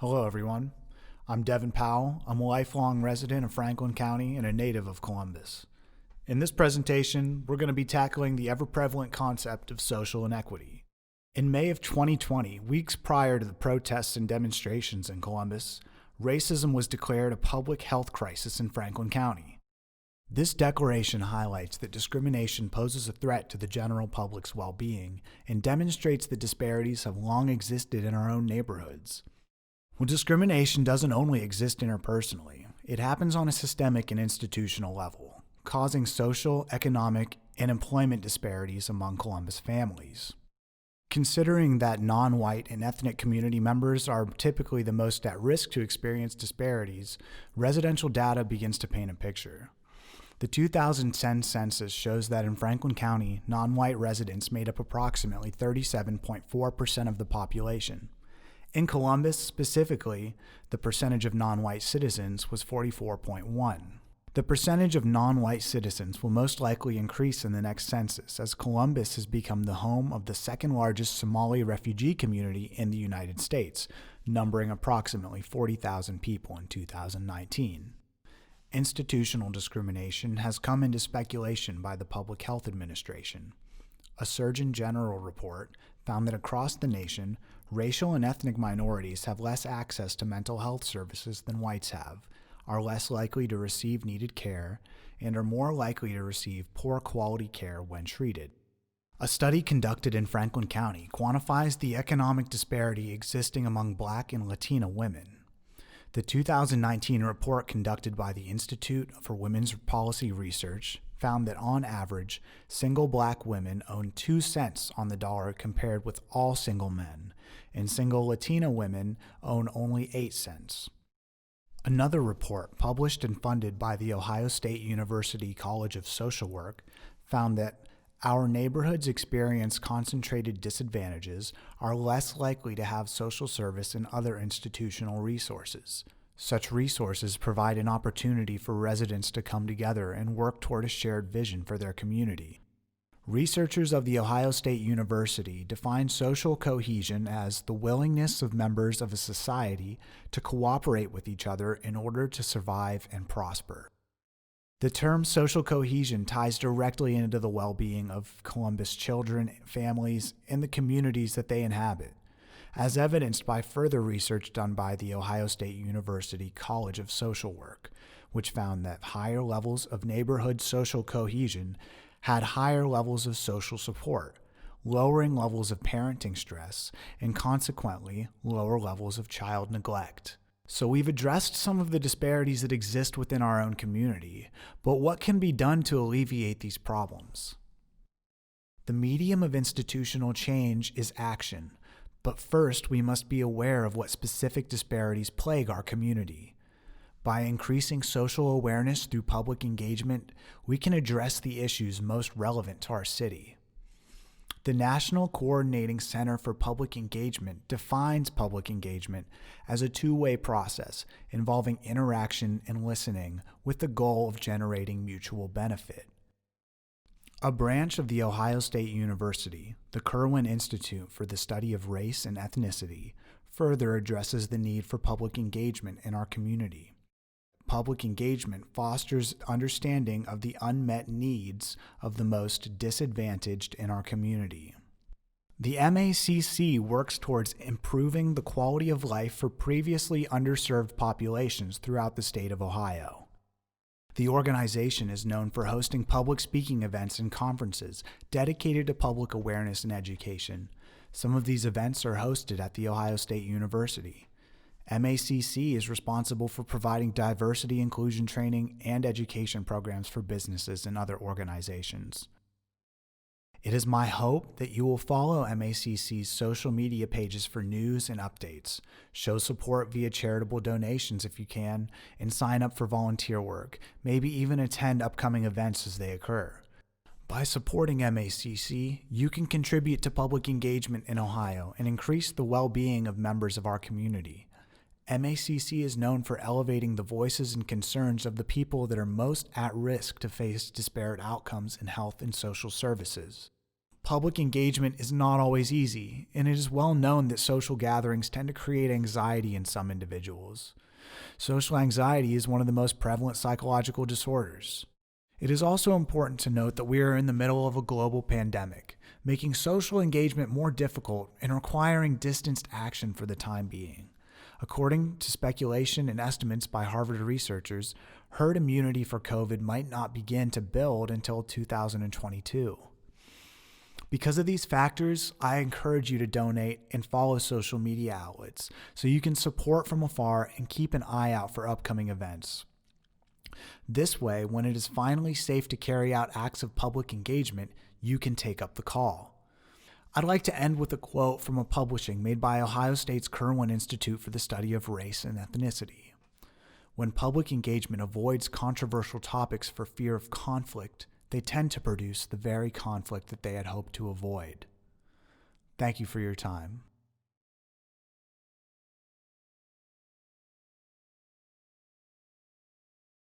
Hello, everyone. I'm Devin Powell. I'm a lifelong resident of Franklin County and a native of Columbus. In this presentation, we're going to be tackling the ever-prevalent concept of social inequity. In May of 2020, weeks prior to the protests and demonstrations in Columbus, racism was declared a public health crisis in Franklin County. This declaration highlights that discrimination poses a threat to the general public's well-being and demonstrates that disparities have long existed in our own neighborhoods. Well, discrimination doesn't only exist interpersonally. It happens on a systemic and institutional level, causing social, economic, and employment disparities among Columbus families. Considering that non-white and ethnic community members are typically the most at risk to experience disparities, residential data begins to paint a picture. The 2010 census shows that in Franklin County, non-white residents made up approximately 37.4% of the population. In Columbus specifically, the percentage of non-white citizens was 44.1%. The percentage of non-white citizens will most likely increase in the next census, as Columbus has become the home of the second largest Somali refugee community in the United States, numbering approximately 40,000 people in 2019. Institutional discrimination has come into speculation by the Public Health Administration. A Surgeon General report found that across the nation, racial and ethnic minorities have less access to mental health services than whites have, are less likely to receive needed care, and are more likely to receive poor quality care when treated. A study conducted in Franklin County quantifies the economic disparity existing among Black and Latina women. The 2019 report conducted by the Institute for Women's Policy Research found that on average, single Black women own 2 cents on the dollar compared with all single men, and single Latina women own only 8 cents. Another report, published and funded by the Ohio State University College of Social Work, found that our neighborhoods experience concentrated disadvantages, are less likely to have social service and other institutional resources. Such resources provide an opportunity for residents to come together and work toward a shared vision for their community. Researchers of The Ohio State University define social cohesion as the willingness of members of a society to cooperate with each other in order to survive and prosper. The term social cohesion ties directly into the well-being of Columbus children, families, and the communities that they inhabit, as evidenced by further research done by The Ohio State University College of Social Work, which found that higher levels of neighborhood social cohesion had higher levels of social support, lowering levels of parenting stress, and consequently, lower levels of child neglect. So we've addressed some of the disparities that exist within our own community, but what can be done to alleviate these problems? The medium of institutional change is action, but first we must be aware of what specific disparities plague our community. By increasing social awareness through public engagement, we can address the issues most relevant to our city. The National Coordinating Center for Public Engagement defines public engagement as a two-way process involving interaction and listening with the goal of generating mutual benefit. A branch of The Ohio State University, the Kirwan Institute for the Study of Race and Ethnicity, further addresses the need for public engagement in our community. Public engagement fosters understanding of the unmet needs of the most disadvantaged in our community. The MACC works towards improving the quality of life for previously underserved populations throughout the state of Ohio. The organization is known for hosting public speaking events and conferences dedicated to public awareness and education. Some of these events are hosted at The Ohio State University. MACC is responsible for providing diversity inclusion training and education programs for businesses and other organizations. It is my hope that you will follow MACC's social media pages for news and updates, show support via charitable donations if you can, and sign up for volunteer work, maybe even attend upcoming events as they occur. By supporting MACC, you can contribute to public engagement in Ohio and increase the well-being of members of our community. MACC is known for elevating the voices and concerns of the people that are most at risk to face disparate outcomes in health and social services. Public engagement is not always easy, and it is well known that social gatherings tend to create anxiety in some individuals. Social anxiety is one of the most prevalent psychological disorders. It is also important to note that we are in the middle of a global pandemic, making social engagement more difficult and requiring distanced action for the time being. According to speculation and estimates by Harvard researchers, herd immunity for COVID might not begin to build until 2022. Because of these factors, I encourage you to donate and follow social media outlets so you can support from afar and keep an eye out for upcoming events. This way, when it is finally safe to carry out acts of public engagement, you can take up the call. I'd like to end with a quote from a publishing made by Ohio State's Kirwan Institute for the Study of Race and Ethnicity. When public engagement avoids controversial topics for fear of conflict, they tend to produce the very conflict that they had hoped to avoid. Thank you for your time.